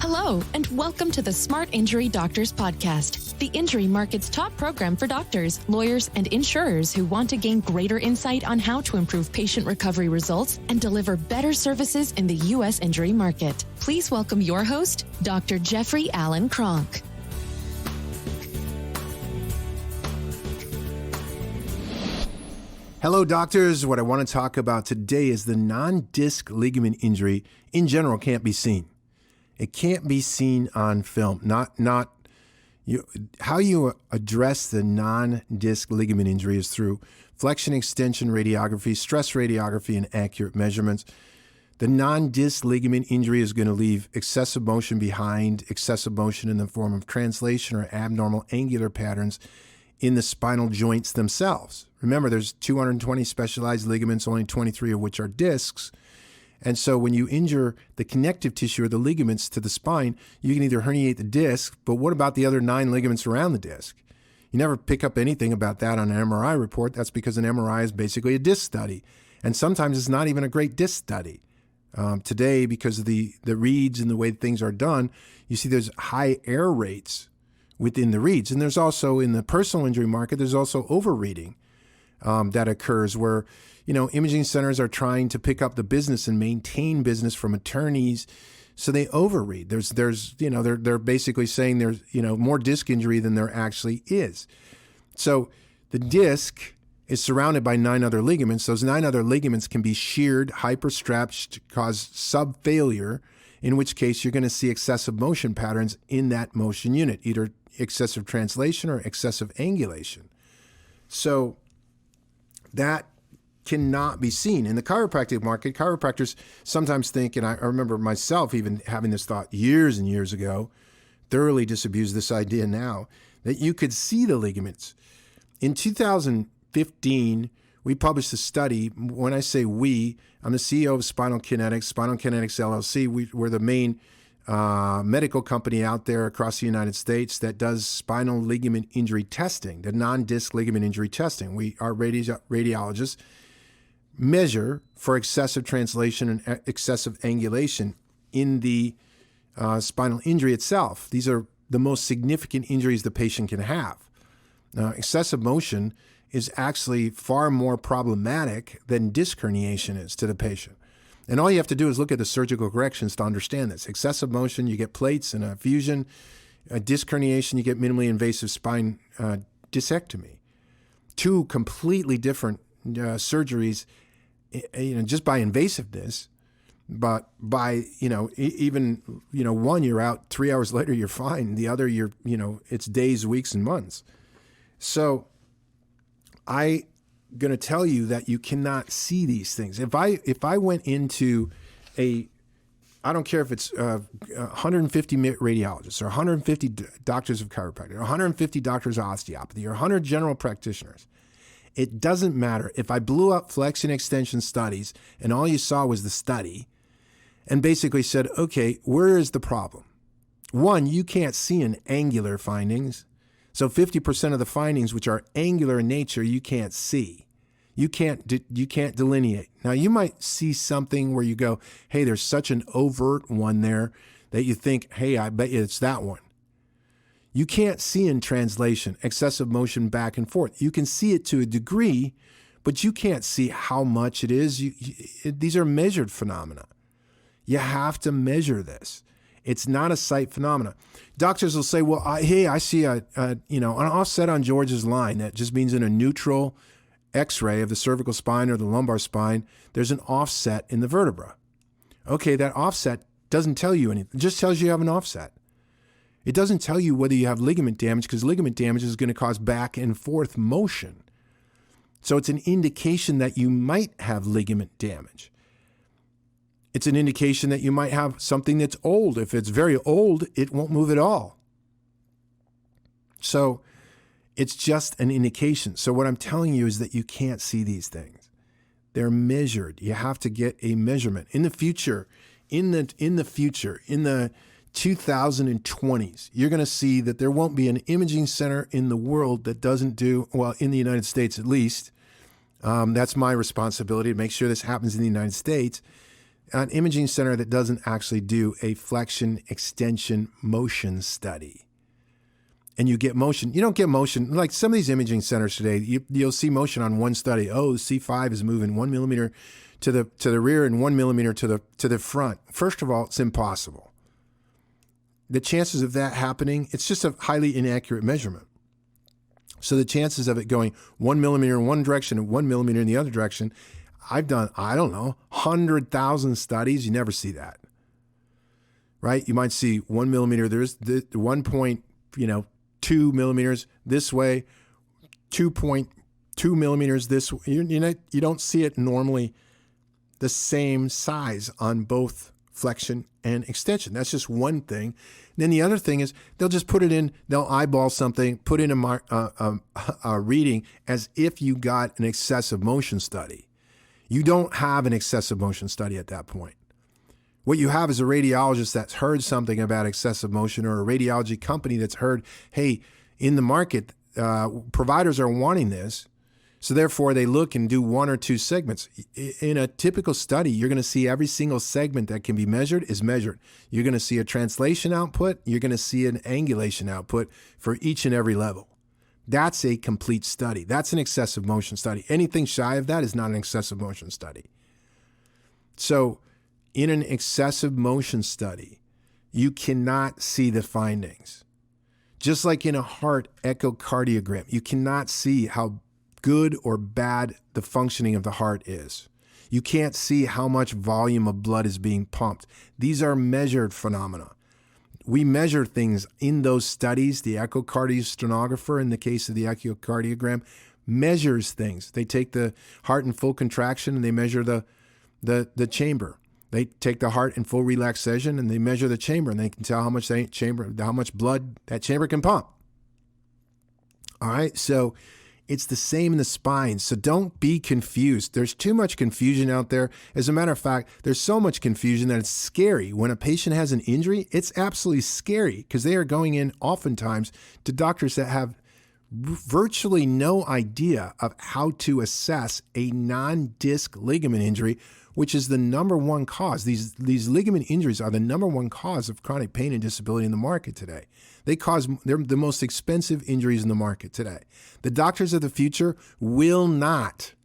Hello, and welcome to the Smart Injury Doctors Podcast, the injury market's top program for doctors, lawyers, and insurers who want to gain greater insight on how to improve patient recovery results and deliver better services in the U.S. injury market. Please welcome your host, Dr. Jeffrey Allen Kronk. Hello, doctors. What I want to talk about today is the non-disc ligament injury in general can't be seen. It can't be seen on film. How you address the non-disc ligament injury is through flexion extension radiography, stress radiography, and accurate measurements. The non-disc ligament injury is going to leave excessive motion behind, excessive motion in the form of translation or abnormal angular patterns in the spinal joints themselves. Remember, there's 220 specialized ligaments, only 23 of which are discs. And so when you injure the connective tissue or the ligaments to the spine, you can either herniate the disc, but what about the other 9 ligaments around the disc? You never pick up anything about that on an MRI report. That's because an MRI is basically a disc study. And sometimes it's not even a great disc study. Today, because of the reads and the way things are done, you see there's high error rates within the reads. And there's also, in the personal injury market, there's also overreading that occurs where, imaging centers are trying to pick up the business and maintain business from attorneys, so they overread. They're basically saying there's, more disc injury than there actually is. So the disc is surrounded by 9 other ligaments. Those 9 other ligaments can be sheared, hyperstrapped, cause subfailure, in which case you're going to see excessive motion patterns in that motion unit, either excessive translation or excessive angulation. So that cannot be seen. In the chiropractic market, chiropractors sometimes think, and I remember myself even having this thought years and years ago, thoroughly disabuse this idea now, that you could see the ligaments. In 2015, we published a study. When I say we, I'm the CEO of Spinal Kinetics LLC. We're the main medical company out there across the United States that does spinal ligament injury testing, the non-disc ligament injury testing. Our radiologists measure for excessive translation and excessive angulation in the spinal injury itself. These are the most significant injuries the patient can have. Excessive motion is actually far more problematic than disc herniation is to the patient. And all you have to do is look at the surgical corrections to understand this. Excessive motion, you get plates and a fusion. Disc herniation, you get minimally invasive spine discectomy. 2 completely different surgeries, just by invasiveness. But by, one, you're out, 3 hours later, you're fine. The other, it's days, weeks, and months. So I'm going to tell you that you cannot see these things. If I went into I don't care if it's 150 radiologists or 150 doctors of chiropractic or 150 doctors of osteopathy or 100 general practitioners, it doesn't matter. If I blew up flexion extension studies and all you saw was the study and basically said, okay, where is the problem? 1, you can't see an angular findings. So 50% of the findings which are angular in nature, you can't see. You can't delineate. Now, you might see something where you go, hey, there's such an overt one there that you think, hey, I bet you it's that one. You can't see in translation excessive motion back and forth. You can see it to a degree, but you can't see how much it is. These are measured phenomena. You have to measure this. It's not a sight phenomena. Doctors will say, well, I see an offset on George's line. That just means in a neutral X-ray of the cervical spine or the lumbar spine, there's an offset in the vertebra. Okay, that offset doesn't tell you anything. It just tells you have an offset. It doesn't tell you whether you have ligament damage, because ligament damage is going to cause back and forth motion. So it's an indication that you might have ligament damage. It's an indication that you might have something that's old. If it's very old, it won't move at all. So it's just an indication. So what I'm telling you is that you can't see these things. They're measured. You have to get a measurement. In the future, in the 2020s, you're going to see that there won't be an imaging center in the world that doesn't do, well, in the United States at least. That's my responsibility to make sure this happens in the United States, an imaging center that doesn't actually do a flexion extension motion study. And you get motion. You don't get motion. Like some of these imaging centers today, you'll see motion on one study. Oh, C5 is moving 1 millimeter to the rear and 1 millimeter to the front. First of all, it's impossible. The chances of that happening, it's just a highly inaccurate measurement. So the chances of it going 1 millimeter in one direction and 1 millimeter in the other direction, I've done, 100,000 studies. You never see that, right? You might see 1 millimeter. There's the 1.2 millimeters this way, 2.2 millimeters this way. You don't see it normally the same size on both flexion and extension. That's just one thing. Then the other thing is they'll just put it in, they'll eyeball something, put in a reading as if you got an excessive motion study. You don't have an excessive motion study at that point. What you have is a radiologist that's heard something about excessive motion, or a radiology company that's heard, hey, in the market, providers are wanting this. So therefore, they look and do one or two segments. In a typical study, you're going to see every single segment that can be measured is measured. You're going to see a translation output. You're going to see an angulation output for each and every level. That's a complete study. That's an excessive motion study. Anything shy of that is not an excessive motion study. So in an excessive motion study, you cannot see the findings. Just like in a heart echocardiogram, you cannot see how good or bad the functioning of the heart is. You can't see how much volume of blood is being pumped. These are measured phenomena. We measure things in those studies. The echocardiostenographer, in the case of the echocardiogram, measures things. They take the heart in full contraction and they measure the chamber. They take the heart in full relaxation and they measure the chamber, and they can tell how much blood that chamber can pump. All right, so it's the same in the spine. So don't be confused. There's too much confusion out there. As a matter of fact, there's so much confusion that it's scary. When a patient has an injury, it's absolutely scary because they are going in oftentimes to doctors that have virtually no idea of how to assess a non-disc ligament injury, which is the number one cause. These ligament injuries are the number one cause of chronic pain and disability in the market today. They're the most expensive injuries in the market today. The doctors of the future will not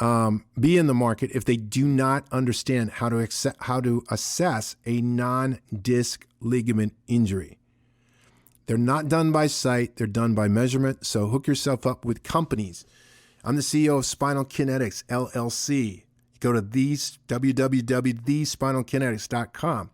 be in the market if they do not understand how to assess a non-disc ligament injury. They're not done by sight. They're done by measurement. So hook yourself up with companies. I'm the CEO of Spinal Kinetics, LLC. Go to www.thespinalkinetics.com.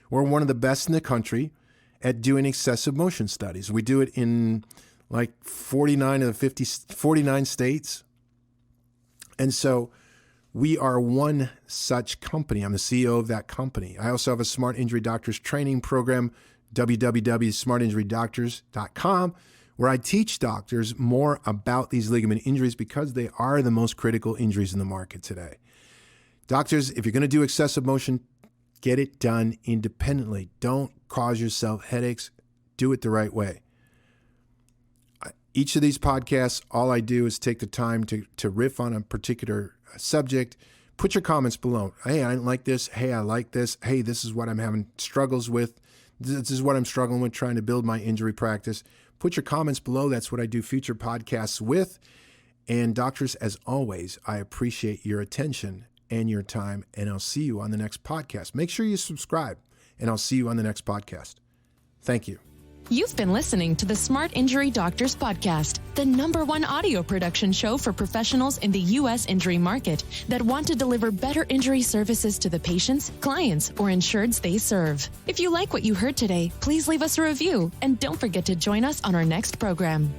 We're one of the best in the country at doing excessive motion studies. We do it in like 49 states. And so we are one such company. I'm the CEO of that company. I also have a Smart Injury Doctors training program, www.smartinjurydoctors.com, where I teach doctors more about these ligament injuries because they are the most critical injuries in the market today. Doctors, if you're going to do excessive motion, get it done independently. Don't cause yourself headaches. Do it the right way. Each of these podcasts, all I do is take the time to riff on a particular subject. Put your comments below. Hey, I didn't like this. Hey, I like this. Hey, this is what I'm having struggles with. This is what I'm struggling with trying to build my injury practice. Put your comments below. That's what I do future podcasts with. And doctors, as always, I appreciate your attention and your time, and I'll see you on the next podcast. Make sure you subscribe, and I'll see you on the next podcast. Thank you. You've been listening to the Smart Injury Doctors Podcast, the #1 audio production show for professionals in the U.S. injury market that want to deliver better injury services to the patients, clients, or insureds they serve. If you like what you heard today, please leave us a review, and don't forget to join us on our next program.